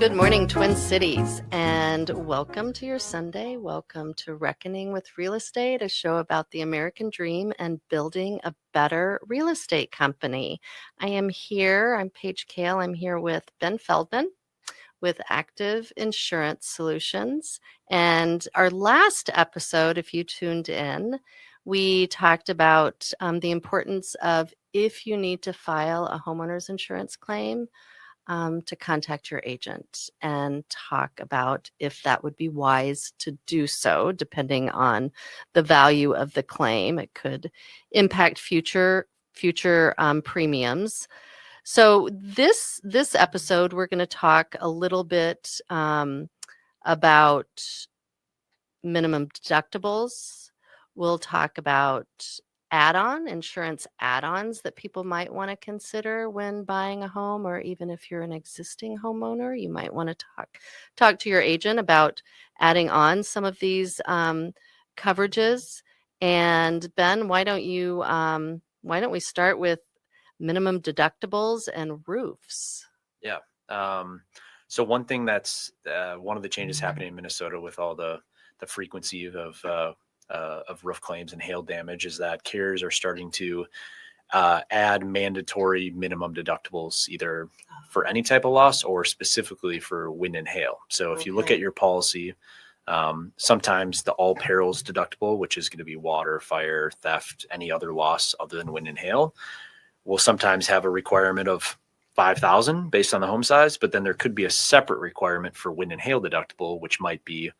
Good morning, Twin Cities, and welcome to your Sunday. Welcome to Reckoning with Real Estate, a show about the American dream and building a better real estate company. I'm Paige Kale. I'm here with Ben Feldman with Active Insurance Solutions. And our last episode, if you tuned in, we talked about the importance of if you need to file a homeowner's insurance claim, to contact your agent and talk about if that would be wise to do so, depending on the value of the claim. It could impact future premiums. So this episode, we're going to talk a little bit about minimum deductibles. We'll talk about insurance add-ons that people might want to consider when buying a home, or even if you're an existing homeowner, you might want to talk to your agent about adding on some of these coverages. And Ben, why don't we start with minimum deductibles and roofs? Yeah. So one thing that's one of the changes happening in Minnesota with all the frequency of roof claims and hail damage is that carriers are starting to add mandatory minimum deductibles, either for any type of loss or specifically for wind and hail. So if you look at your policy, sometimes the all perils deductible, which is going to be water, fire, theft, any other loss other than wind and hail, will sometimes have a requirement of $5,000 based on the home size, but then there could be a separate requirement for wind and hail deductible, which might be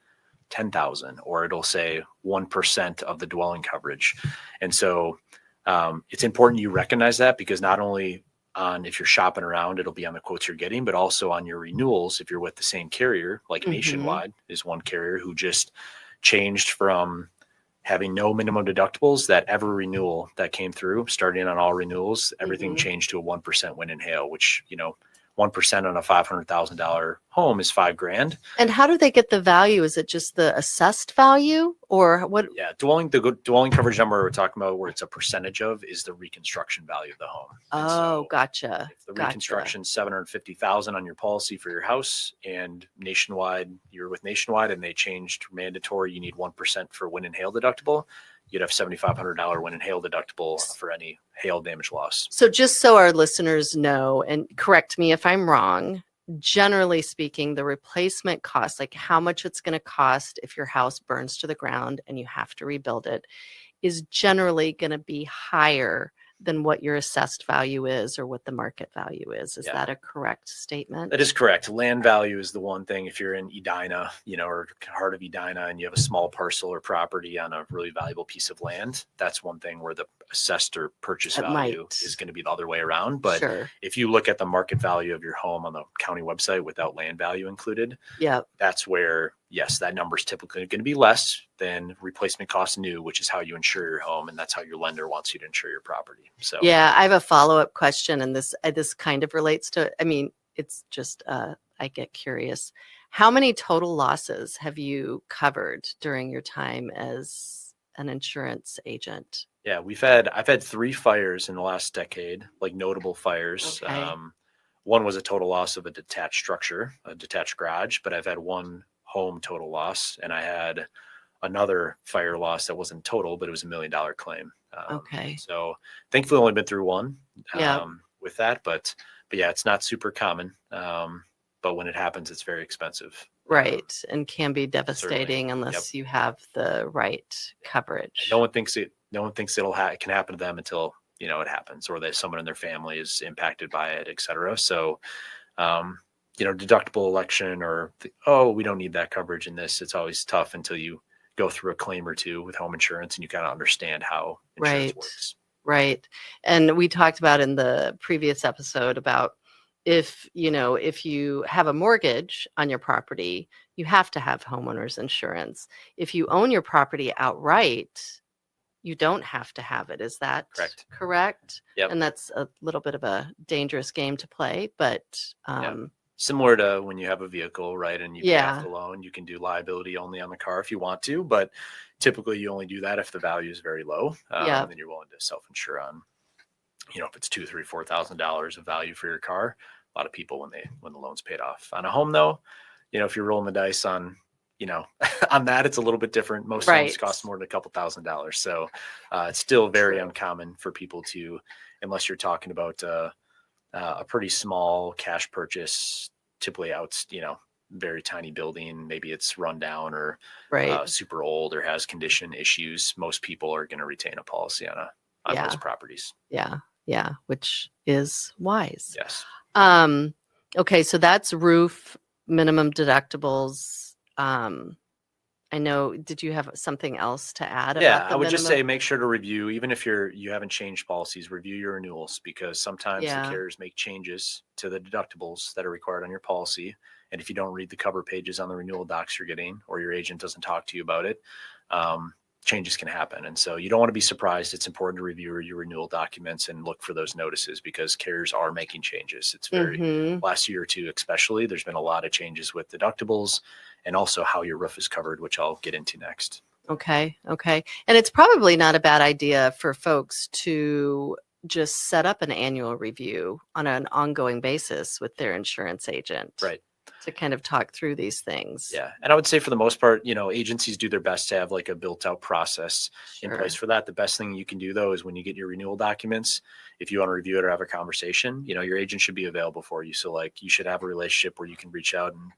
$10,000, or it'll say 1% of the dwelling coverage. And so it's important you recognize that, because not only if you're shopping around, it'll be on the quotes you're getting, but also on your renewals. If you're with the same carrier, like Nationwide is one carrier who just changed from having no minimum deductibles, that every renewal that came through, starting on all renewals, everything changed to a 1% wind and hail, which, 1% on a $500,000 home is $5,000. And how do they get the value? Is it just the assessed value, or what? Yeah, the dwelling coverage number we're talking about, where it's a percentage of, is the reconstruction value of the home. So gotcha. If the reconstruction $750,000 on your policy for your house, and you're with Nationwide, and they changed mandatory, you need 1% for wind and hail deductible, you'd have $7,500 wind and hail deductible for any hail damage loss. So just so our listeners know, and correct me if I'm wrong, generally speaking, the replacement cost, like how much it's going to cost if your house burns to the ground and you have to rebuild it, is generally going to be higher than what your assessed value is or what the market value is. Is that a correct statement? That is correct. Land value is the one thing. If you're in Edina, or heart of Edina, and you have a small parcel or property on a really valuable piece of land, that's one thing where the assessed or purchase value is going to be the other way around. But if you look at the market value of your home on the county website without land value included, that's where, yes, that number is typically going to be less than replacement cost new, which is how you insure your home, and that's how your lender wants you to insure your property. So I have a follow-up question, and this kind of relates to, it's just I get curious. How many total losses have you covered during your time as an insurance agent? Yeah, I've had 3 fires in the last decade, like notable fires. Okay. One was a total loss of a detached structure, a detached garage, but I've had one home total loss, and I had another fire loss that wasn't total, but it was $1 million claim. Okay. So thankfully only been through one with that, but yeah, it's not super common. But when it happens, it's very expensive. Right. And can be devastating unless you have the right coverage. No one thinks it can happen to them until, it happens, or that someone in their family is impacted by it, et cetera. So, deductible election, or we don't need that coverage in this. It's always tough until you go through a claim or two with home insurance and you kind of understand how insurance works. Right. And we talked about in the previous episode about if you have a mortgage on your property, you have to have homeowners insurance. If you own your property outright, you don't have to have it. Is that correct? Yep. And that's a little bit of a dangerous game to play, but similar to when you have a vehicle, right? And you pay off the loan, you can do liability only on the car if you want to, but typically you only do that if the value is very low. And then you're willing to self-insure on, if it's $2,000, $3,000, $4,000 of value for your car. lot of people when the loan's paid off. On a home though, if you're rolling the dice on, on that, it's a little bit different. Most homes cost more than a couple $1,000s. So it's still very uncommon for people to, unless you're talking about a pretty small cash purchase, typically out, very tiny building. Maybe it's run down or super old or has condition issues. Most people are going to retain a policy on those properties. Yeah. Which is wise. Yes. Okay. So that's roof, minimum deductibles. I know, did you have something else to add about the I would just say minimum? make sure to review, even if you haven't changed policies, review your renewals, because sometimes the carriers make changes to the deductibles that are required on your policy. And if you don't read the cover pages on the renewal docs you're getting, or your agent doesn't talk to you about it, changes can happen. And so you don't want to be surprised. It's important to review your renewal documents and look for those notices, because carriers are making changes. It's very last year or two, especially, there's been a lot of changes with deductibles and also how your roof is covered, which I'll get into next. Okay. And it's probably not a bad idea for folks to just set up an annual review on an ongoing basis with their insurance agent. Right. To kind of talk through these things. Yeah. And I would say for the most part, agencies do their best to have like a built out process in place for that. The best thing you can do though is when you get your renewal documents, if you want to review it or have a conversation, your agent should be available for you. So like you should have a relationship where you can reach out and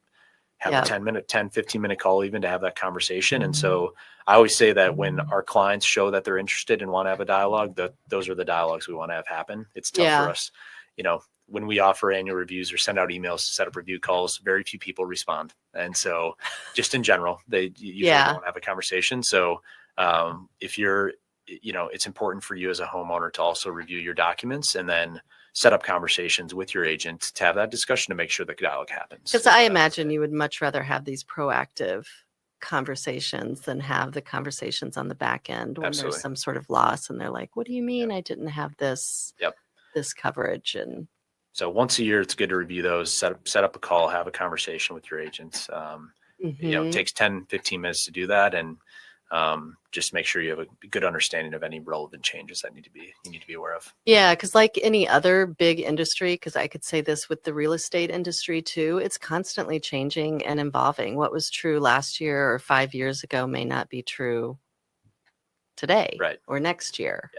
have a 15-minute call even to have that conversation. And so I always say that when our clients show that they're interested and want to have a dialogue, those are the dialogues we want to have happen. It's tough for us, when we offer annual reviews or send out emails to set up review calls, very few people respond. And so just in general, they usually don't want to have a conversation. So if you're, it's important for you as a homeowner to also review your documents and then set up conversations with your agent to have that discussion to make sure the dialogue happens. Because I imagine you would much rather have these proactive conversations than have the conversations on the back end when there's some sort of loss and they're like, what do you mean I didn't have this, this coverage? And so once a year, it's good to review those, set up a call, have a conversation with your agents. It takes 10, 15 minutes to do that. And just make sure you have a good understanding of any relevant changes that you need to be aware of. Yeah. Cause like any other big industry, cause I could say this with the real estate industry too, it's constantly changing and evolving. What was true last year or 5 years ago may not be true today or next year.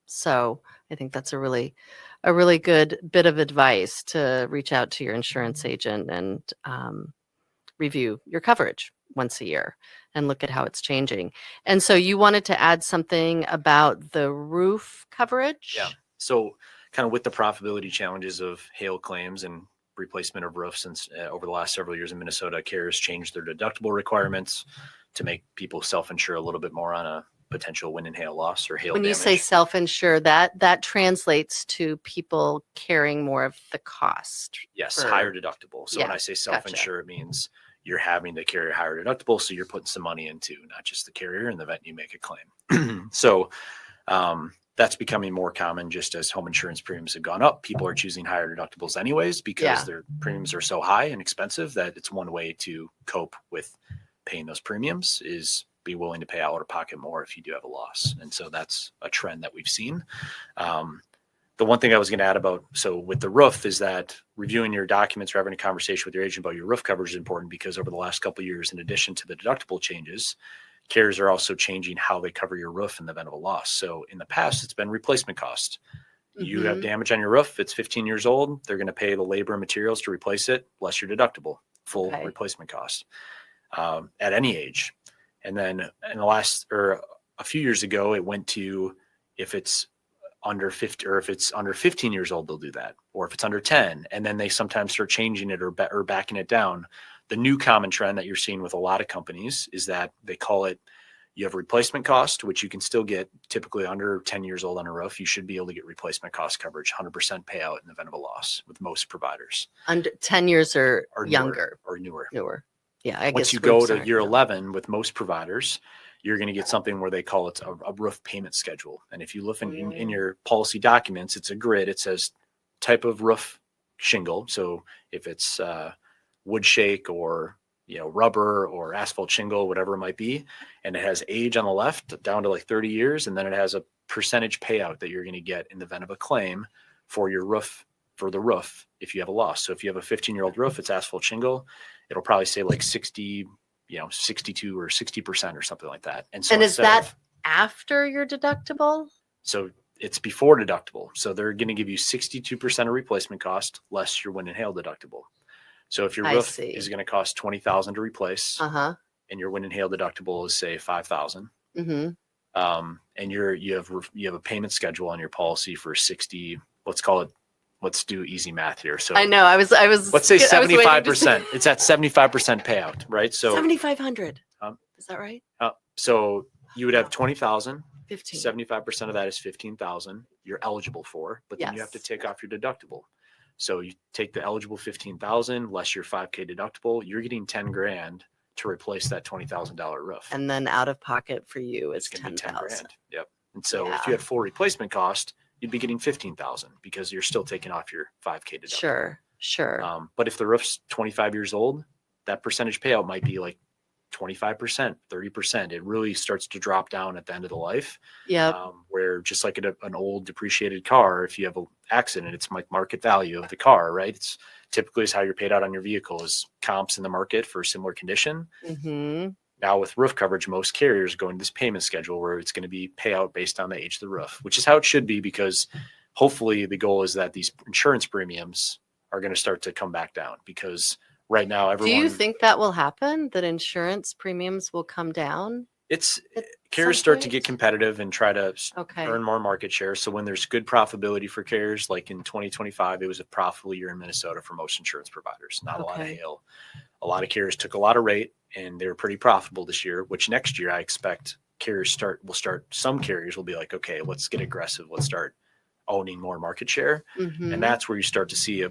So I think that's a really good bit of advice to reach out to your insurance agent and review your coverage once a year and look at how it's changing. And so you wanted to add something about the roof coverage? Yeah. So kind of with the profitability challenges of hail claims and replacement of roofs since over the last several years in Minnesota, carriers changed their deductible requirements to make people self-insure a little bit more on a potential wind and hail loss or hail damage. When you say self-insure, that translates to people carrying more of the cost. Yes, higher deductible. So when I say self-insure, it means you're having to carry a higher deductible. So you're putting some money into not just the carrier in the event you make a claim. So that's becoming more common just as home insurance premiums have gone up. People are choosing higher deductibles anyways because their premiums are so high and expensive that it's one way to cope with paying those premiums is be willing to pay out of pocket more if you do have a loss. And so that's a trend that we've seen. The one thing I was going to add so with the roof is that reviewing your documents or having a conversation with your agent about your roof coverage is important because over the last couple of years, in addition to the deductible changes, carriers are also changing how they cover your roof in the event of a loss. So in the past, it's been replacement cost. You have damage on your roof. It's 15 years old. They're going to pay the labor and materials to replace it, less your deductible, full replacement cost at any age. And then in the last or a few years ago, it went to if it's under 50 or if it's under 15 years old, they'll do that. Or if it's under 10, and then they sometimes start changing it or backing it down. The new common trend that you're seeing with a lot of companies is that they call it, you have replacement cost, which you can still get typically under 10 years old on a roof. You should be able to get replacement cost coverage, 100% payout in the event of a loss with most providers. Under 10 years or younger? Or newer. Yeah, I guess once you go to year 11 with most providers, you're going to get something where they call it a roof payment schedule. And if you look in your policy documents, it's a grid. It says type of roof shingle. So if it's wood shake or rubber or asphalt shingle, whatever it might be, and it has age on the left down to like 30 years, and then it has a percentage payout that you're going to get in the event of a claim for your roof for the roof if you have a loss. So if you have a 15-year-old roof, it's asphalt shingle, it'll probably say like 60, 62 or 60% or something like that. And so is that after your deductible? So it's before deductible. So they're going to give you 62% of replacement cost less your wind and hail deductible. So if your roof is going to cost $20,000 to replace, and your wind and hail deductible is say $5,000, and you have a payment schedule on your policy for 60. Let's do easy math here. So I know I was. Let's say 75%. It's at 75% payout, right? So 7,500. Is that right? So you would have 20,000. 15. 75% of that is 15,000 you're eligible for, but then you have to take off your deductible. So you take the eligible 15,000 less your $5K deductible, you're getting 10 grand to replace that $20,000 roof. And then out of pocket for you is it's going to be 10 $10,000. grand. Yep. And so if you had full replacement cost, you'd be getting 15,000 because you're still taking off your $5K deductible. Sure. But if the roof's 25 years old, that percentage payout might be like 25%, 30%. It really starts to drop down at the end of the life. Yeah. Where just like an old depreciated car, if you have an accident, it's like market value of the car, right? It's typically is how you're paid out on your vehicle is comps in the market for a similar condition. Now with roof coverage, most carriers go into this payment schedule where it's going to be payout based on the age of the roof, which is how it should be, because hopefully the goal is that these insurance premiums are going to start to come back down, because right now, everyone. Do you think that will happen? That insurance premiums will come down? Carriers start to get competitive and try to earn more market share. So when there's good profitability for carriers, like in 2025, it was a profitable year in Minnesota for most insurance providers. Not a lot of hail. A lot of carriers took a lot of rate, and they were pretty profitable this year. Which next year I expect some carriers will be like, okay, let's get aggressive. Let's start owning more market share. And that's where you start to see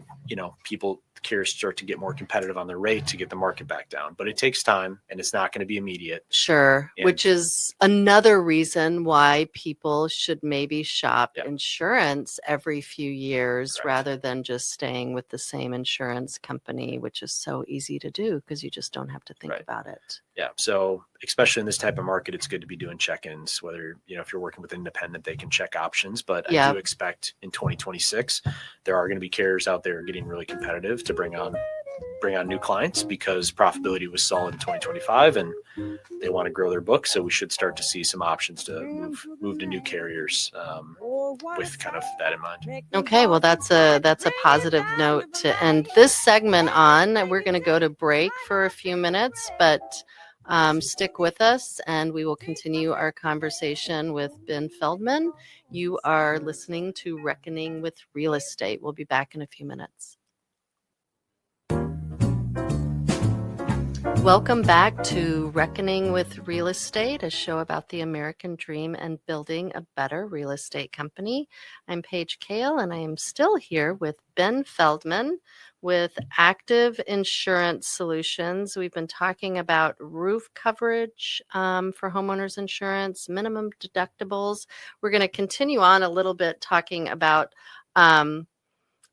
carriers start to get more competitive on their rate to get the market back down. But it takes time, and it's not going to be immediate. Sure. Which is another reason why people should maybe shop insurance every few years rather than just staying with the same insurance company, which is so easy to do because you just don't have to think about it. Yeah. So especially in this type of market, it's good to be doing check-ins, whether, if you're working with independent, they can check options. But I do expect in 2026, there are going to be carriers out there getting really competitive to bring on new clients, because profitability was solid in 2025 and they want to grow their book. So we should start to see some options to move to new carriers with kind of that in mind. Okay, well, that's a positive note to end this segment on. We're going to go to break for a few minutes, but stick with us and we will continue our conversation with Ben Feldman. You are listening to Reckoning with Real Estate. We'll be back in a few minutes. Welcome back to Reckoning with Real Estate, a show about the American dream and building a better real estate company. I'm Paige Kale, and I am still here with Ben Feldman with Active Insurance Solutions. We've been talking about roof coverage for homeowners insurance, minimum deductibles. We're going to continue on a little bit talking about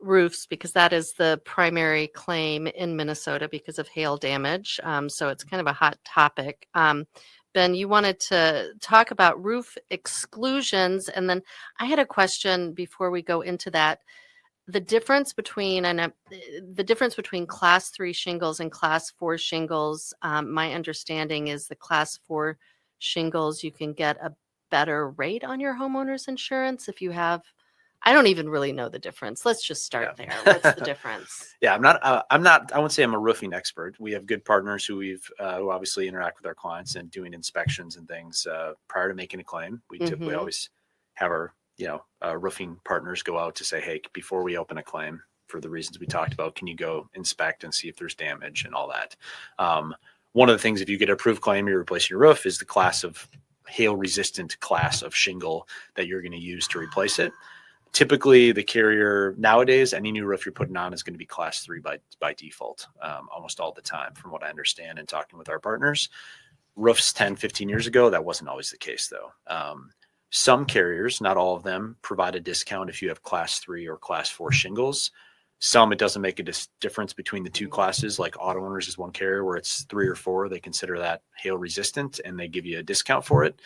roofs, because that is the primary claim in Minnesota because of hail damage. So it's kind of a hot topic. Ben, you wanted to talk about roof exclusions. And then I had a question before we go into that. The difference between class 3 shingles and class 4 shingles, my understanding is the class 4 shingles, you can get a better rate on your homeowner's insurance if you have. I don't even really know the difference. Let's just start there. What's the difference? Yeah, I wouldn't say I'm a roofing expert. We have good partners who who obviously interact with our clients and doing inspections and things prior to making a claim. We typically always have our, roofing partners go out to say, hey, before we open a claim, for the reasons we talked about, can you go inspect and see if there's damage and all that? One of the things, if you get an approved claim, you're replacing your roof, is the class of hail resistant class of shingle that you're going to use to replace it. Typically, the carrier nowadays, any new roof you're putting on is going to be class 3 by default, almost all the time, from what I understand and talking with our partners. Roofs 10, 15 years ago, that wasn't always the case, though. Some carriers, not all of them, provide a discount if you have class 3 or class 4 shingles. Some, it doesn't make a difference between the two classes. Like Homeowners is one carrier where it's 3 or 4. They consider that hail resistant and they give you a discount for it.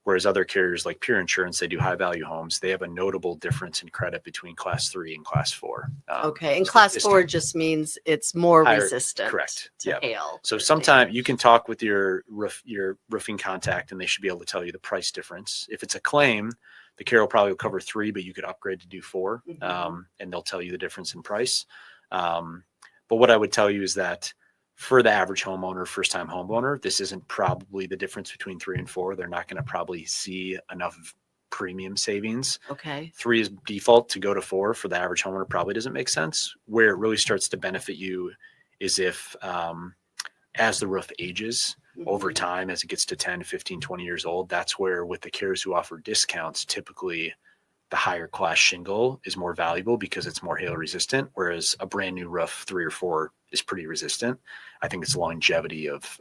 Whereas other carriers like Pure Insurance, they do high value homes. They have a notable difference in credit between class 3 and class 4. Okay. And So class 4 just means it's more higher, resistant correct. to Yeah. hail. So sometimes you can talk with your roofing contact and they should be able to tell you the price difference. If it's a claim, the carrier will probably cover 3, but you could upgrade to do 4, and they'll tell you the difference in price. But what I would tell you is that for the average homeowner, first-time homeowner, this isn't probably the difference between 3 and 4. They're not going to probably see enough premium savings. Okay. 3 is default. To go to 4 for the average homeowner probably doesn't make sense. Where it really starts to benefit you is if as the roof ages over time, as it gets to 10, 15, 20 years old, that's where with the carriers who offer discounts, typically the higher class shingle is more valuable because it's more hail resistant, whereas a brand new roof 3 or 4 is pretty resistant. I think it's longevity of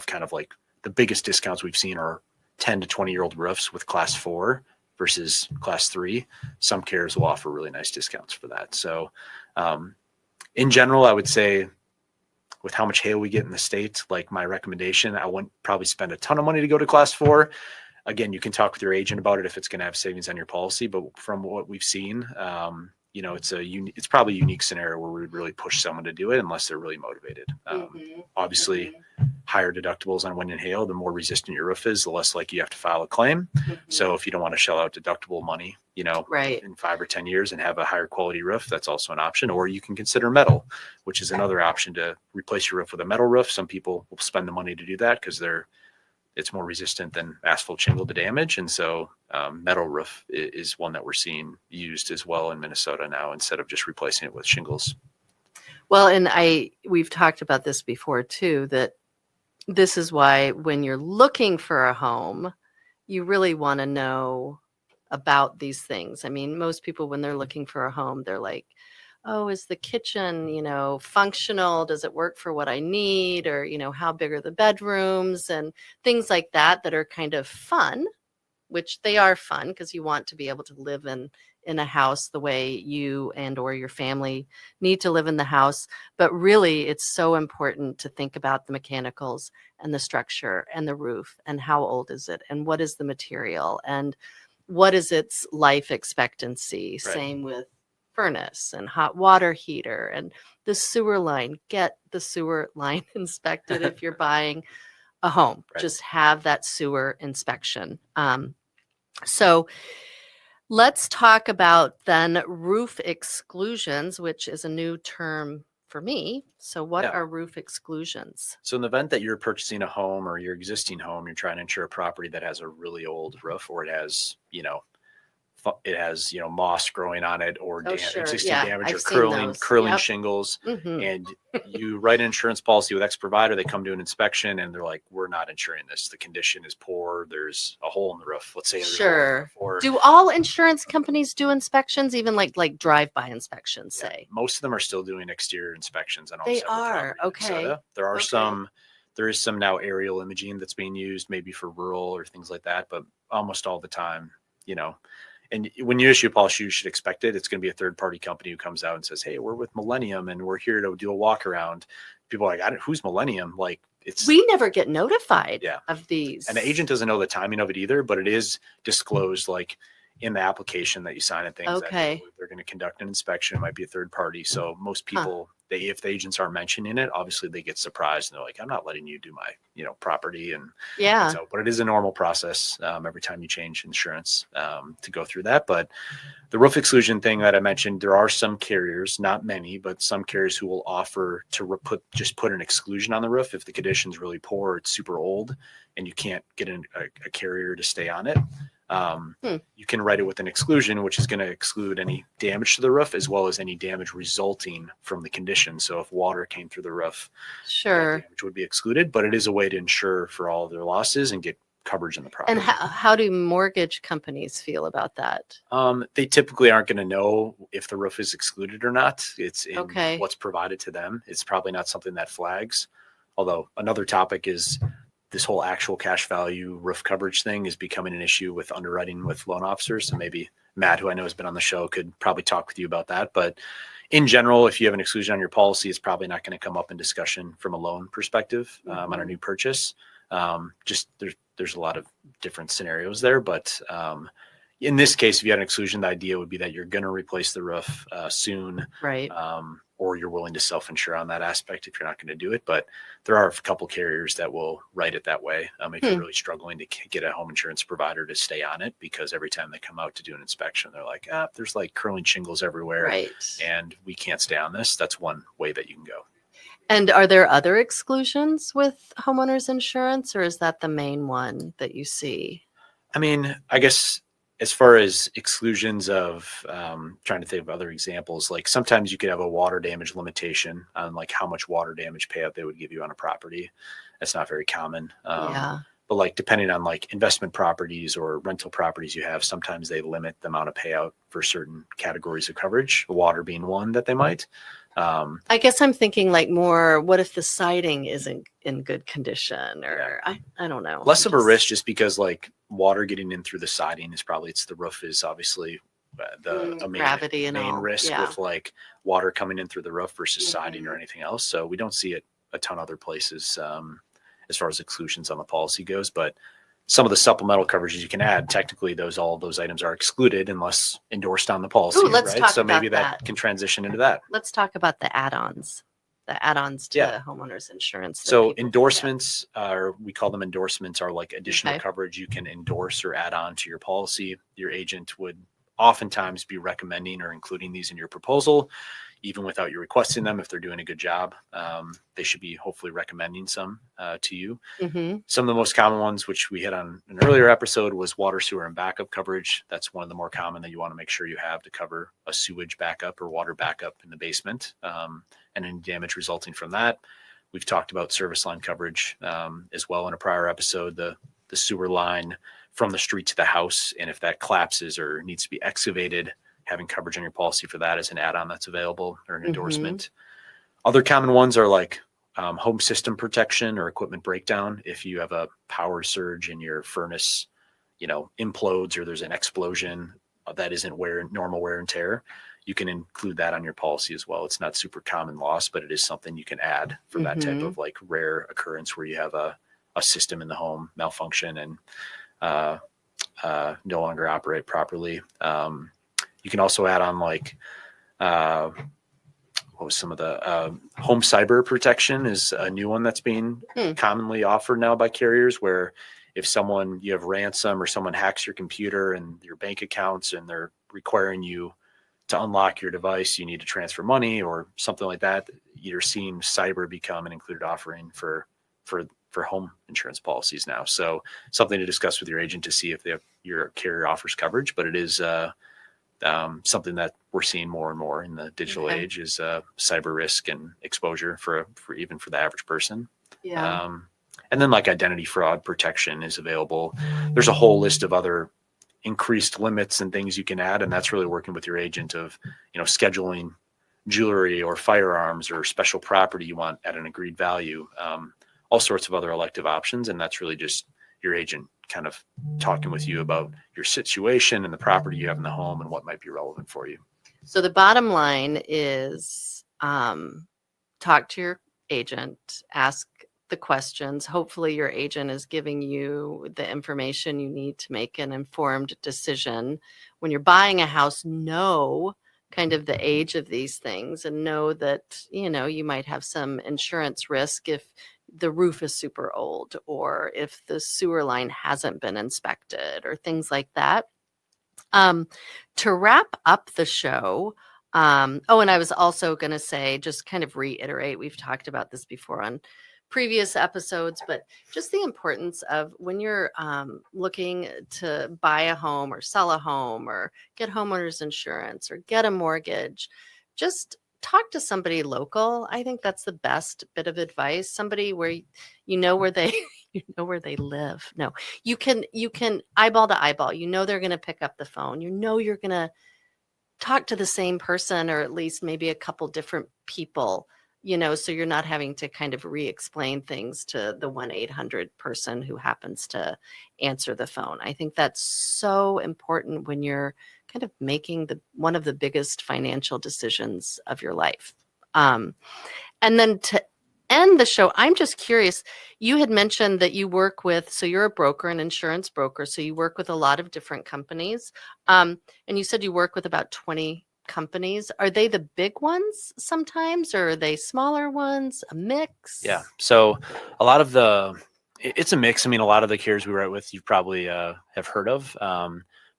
kind of like the biggest discounts we've seen are 10 to 20-year-old roofs with class 4 versus class 3. Some carriers will offer really nice discounts for that. So in general, I would say with how much hail we get in the state, like my recommendation, I wouldn't probably spend a ton of money to go to class 4. Again, you can talk with your agent about it if it's going to have savings on your policy, but from what we've seen, it's probably a unique scenario where we would really push someone to do it unless they're really motivated. Obviously, higher deductibles on wind and hail, the more resistant your roof is, the less likely you have to file a claim. So if you don't want to shell out deductible money, in 5 or 10 years and have a higher quality roof, that's also an option. Or you can consider metal, which is another option to replace your roof with a metal roof. Some people will spend the money to do that because it's more resistant than asphalt shingle to damage. And so metal roof is one that we're seeing used as well in Minnesota now, instead of just replacing it with shingles. Well, and we've talked about this before too, that this is why when you're looking for a home, you really want to know about these things. I mean, most people, when they're looking for a home, they're like, oh, is the kitchen, functional? Does it work for what I need? Or, how big are the bedrooms and things like that are kind of fun, which they are fun because you want to be able to live in a house the way you and or your family need to live in the house. But really, it's so important to think about the mechanicals and the structure and the roof and how old is it and what is the material and what is its life expectancy. Right. Same with furnace and hot water heater and the sewer line. Get the sewer line inspected if you're buying a home. Right. Just have that sewer inspection. So let's talk about then roof exclusions, which is a new term for me. So what are roof exclusions? So in the event that you're purchasing a home or your existing home, you're trying to insure a property that has a really old roof, or it has, moss growing on it, or existing damage, or curling shingles. And you write an insurance policy with X provider, they come to an inspection and they're like, we're not insuring this. The condition is poor. There's a hole in the roof. Let's say there's a hole in the roof. Or, do all insurance companies do inspections, even like drive-by inspections, say? Most of them are still doing exterior inspections. They are. Okay. There are there is some now aerial imaging that's being used maybe for rural or things like that, but almost all the time, and when you issue a policy, you should expect it. It's going to be a third-party company who comes out and says, hey, we're with Millennium and we're here to do a walk around. People are like, who's Millennium? We never get notified of these. And the agent doesn't know the timing of it either, but it is disclosed in the application that you sign and things. Okay. They're going to conduct an inspection. It might be a third party. So most people, if the agents aren't mentioning it, obviously they get surprised and they're like, I'm not letting you do my, property. And but it is a normal process every time you change insurance to go through that. But the roof exclusion thing that I mentioned, there are some carriers, not many, but some carriers who will offer to put an exclusion on the roof if the condition's really poor, it's super old, and you can't get a carrier to stay on it. You can write it with an exclusion, which is going to exclude any damage to the roof as well as any damage resulting from the condition. So if water came through the roof, damage would be excluded, but it is a way to insure for all of their losses and get coverage in the property. And how do mortgage companies feel about that? They typically aren't going to know if the roof is excluded or not. It's in what's provided to them. It's probably not something that flags. Although another topic is this whole actual cash value roof coverage thing is becoming an issue with underwriting with loan officers. So maybe Matt, who I know has been on the show, could probably talk with you about that. But in general, if you have an exclusion on your policy, it's probably not going to come up in discussion from a loan perspective on a new purchase. Just there's a lot of different scenarios there, but in this case, if you had an exclusion, the idea would be that you're going to replace the roof soon, Right. Or you're willing to self-insure on that aspect if you're not going to do it. But there are a couple carriers that will write it that way. If you're really struggling to get a home insurance provider to stay on it, because every time they come out to do an inspection, they're like, there's like curling shingles everywhere, Right. and we can't stay on this. That's one way that you can go. And are there other exclusions with homeowners insurance, or is that the main one that you see? I mean, I guess as far as exclusions of trying to think of other examples, like sometimes you could have a water damage limitation on like how much water damage payout they would give you on a property. That's not very common. Yeah. But like depending on like investment properties or rental properties you have, sometimes they limit the amount of payout for certain categories of coverage, water being one that they might. I guess I'm thinking like more, what if the siding isn't in good condition, or I don't know. Less of a risk just because like water getting in through the siding is probably, the roof is obviously the gravity and main all. risk with like water coming in through the roof versus siding or anything else. So we don't see it a ton other places as far as exclusions on the policy goes, but some of the supplemental coverages you can add, technically all those items are excluded unless endorsed on the policy. Ooh, let's talk so maybe about that can transition into that. Let's talk about the add-ons to homeowners insurance. So endorsements we call them endorsements, are like additional coverage you can endorse or add on to your policy. Your agent would oftentimes be recommending or including these in your proposal, even without you requesting them. If they're doing a good job, they should be hopefully recommending some to you. Some of the most common ones, which we hit on an earlier episode, was water, sewer, and backup coverage. That's one of the more common that you want to make sure you have to cover a sewage backup or water backup in the basement, and any damage resulting from that. We've talked about service line coverage as well in a prior episode, the sewer line from the street to the house. And if that collapses or needs to be excavated, having coverage on your policy for that as an add-on that's available, or an endorsement. Other common ones are like home system protection or equipment breakdown. If you have a power surge in your furnace, implodes, or there's an explosion that isn't normal wear and tear, you can include that on your policy as well. It's not super common loss, but it is something you can add for that type of like rare occurrence where you have a system in the home malfunction and no longer operate properly. You can also add on like, what was some of the home cyber protection is a new one that's being commonly offered now by carriers, where if you have ransom or someone hacks your computer and your bank accounts and they're requiring you to unlock your device, you need to transfer money or something like that, you're seeing cyber become an included offering for home insurance policies now. So something to discuss with your agent to see if your carrier offers coverage, but it is something that we're seeing more and more in the digital age is cyber risk and exposure for even for the average person. And then like identity fraud protection is available. There's a whole list of other increased limits and things you can add, and that's really working with your agent of scheduling jewelry or firearms or special property you want at an agreed value, all sorts of other elective options. And that's really just your agent kind of talking with you about your situation and the property you have in the home and what might be relevant for you. So the bottom line is talk to your agent, ask the questions. Hopefully your agent is giving you the information you need to make an informed decision. When you're buying a house, know kind of the age of these things and know that, you might have some insurance risk if the roof is super old or if the sewer line hasn't been inspected or things like that. To wrap up the show, and I was also going to say, just kind of reiterate, we've talked about this before on previous episodes, but just the importance of when you're looking to buy a home or sell a home or get homeowners insurance or get a mortgage, just talk to somebody local. I think that's the best bit of advice. Somebody where where they where they live. No, you can eyeball to eyeball. They're going to pick up the phone. You're going to talk to the same person, or at least maybe a couple different people, so you're not having to kind of re-explain things to the 1-800 person who happens to answer the phone. I think that's so important when you're kind of making one of the biggest financial decisions of your life. And then to end the show, I'm just curious. You had mentioned that you work with, so you're a broker, an insurance broker, so you work with a lot of different companies. And you said you work with about 20 companies. Are they the big ones sometimes, or are they smaller ones, a mix? Yeah. So a lot of it's a mix. I mean, a lot of the carriers we write with, you probably have heard of,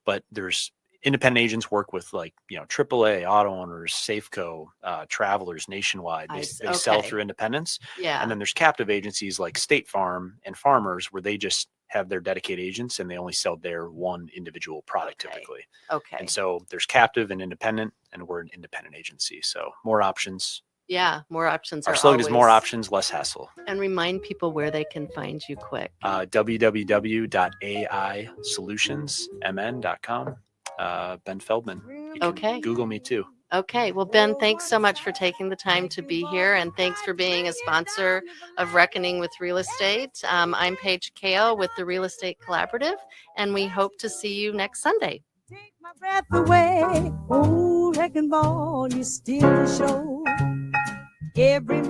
but there's independent agents work with like, AAA, Auto Owners, Safeco, Travelers, Nationwide. They sell Okay. through independents. Yeah. And then there's captive agencies like State Farm and Farmers, where they just have their dedicated agents and they only sell their one individual product typically. Okay. And so there's captive and independent, and we're an independent agency. So more options. Yeah, more options Our are slogan is more always. options, less hassle. And remind people where they can find you quick. www.aisolutionsmn.com. Ben Feldman. You can Okay. Google me too. Okay. Well, Ben, thanks so much for taking the time to be here, and thanks for being a sponsor of Reckoning with Real Estate. I'm Paige Kale with the Real Estate Collaborative, and we hope to see you next Sunday. Take my breath away, oh, wrecking ball, you still show every